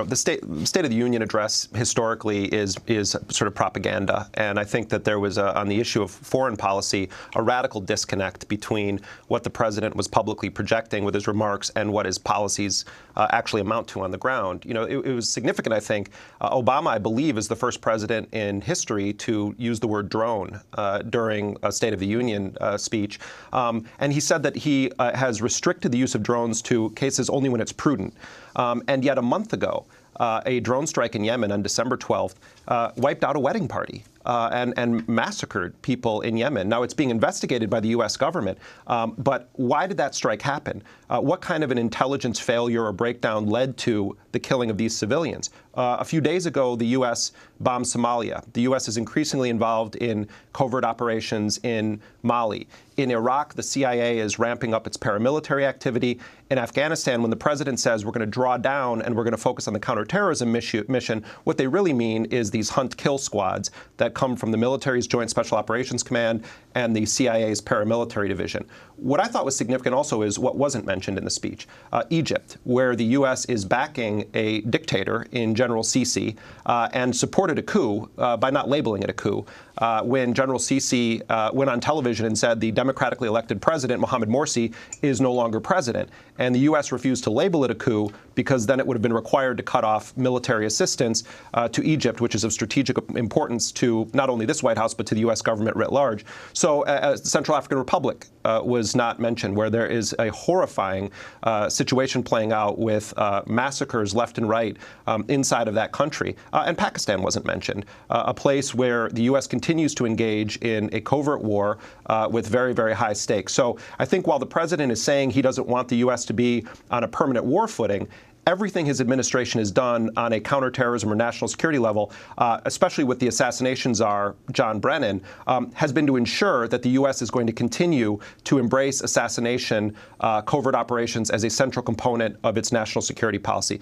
the State of the Union address historically is sort of propaganda, and I think that there was on the issue of foreign policy a radical disconnect between what the president was publicly projecting with his remarks and what his policies actually amount to on the ground. It was significant. I think Obama, I believe, is the first president in history to use the word drone during a State of the Union speech, and he said that he has restricted the use of drones to cases only when it's prudent. And yet a month ago, a drone strike in Yemen on December 12th wiped out a wedding party and massacred people in Yemen. Now, it's being investigated by the U.S. government, but why did that strike happen? What kind of an intelligence failure or breakdown led to the killing of these civilians? A few days ago, the U.S. bombed Somalia. The U.S. is increasingly involved in covert operations in Mali. In Iraq, the CIA is ramping up its paramilitary activity. In Afghanistan, when the president says we're going to draw down and we're going to focus on the counterterrorism mission, what they really mean is these hunt-kill squads that come from the military's Joint Special Operations Command and the CIA's paramilitary division. What I thought was significant also is what wasn't mentioned in the speech. Egypt, where the U.S. is backing a dictator in General Sisi and supported a coup by not labeling it a coup. When General Sisi went on television and said the democratically elected president, Mohamed Morsi, is no longer president. And the U.S. refused to label it a coup because then it would have been required to cut off military assistance to Egypt, which is of strategic importance to not only this White House, but to the U.S. government writ large. So the Central African Republic was not mentioned, where there is a horrifying situation playing out with massacres left and right inside of that country. And Pakistan wasn't mentioned, a place where the U.S. continues to engage in a covert war with very, very high stakes. So I think while the president is saying he doesn't want the U.S. to be on a permanent war footing, everything his administration has done on a counterterrorism or national security level, especially with the assassination czar, John Brennan, has been to ensure that the U.S. is going to continue to embrace assassination covert operations as a central component of its national security policy.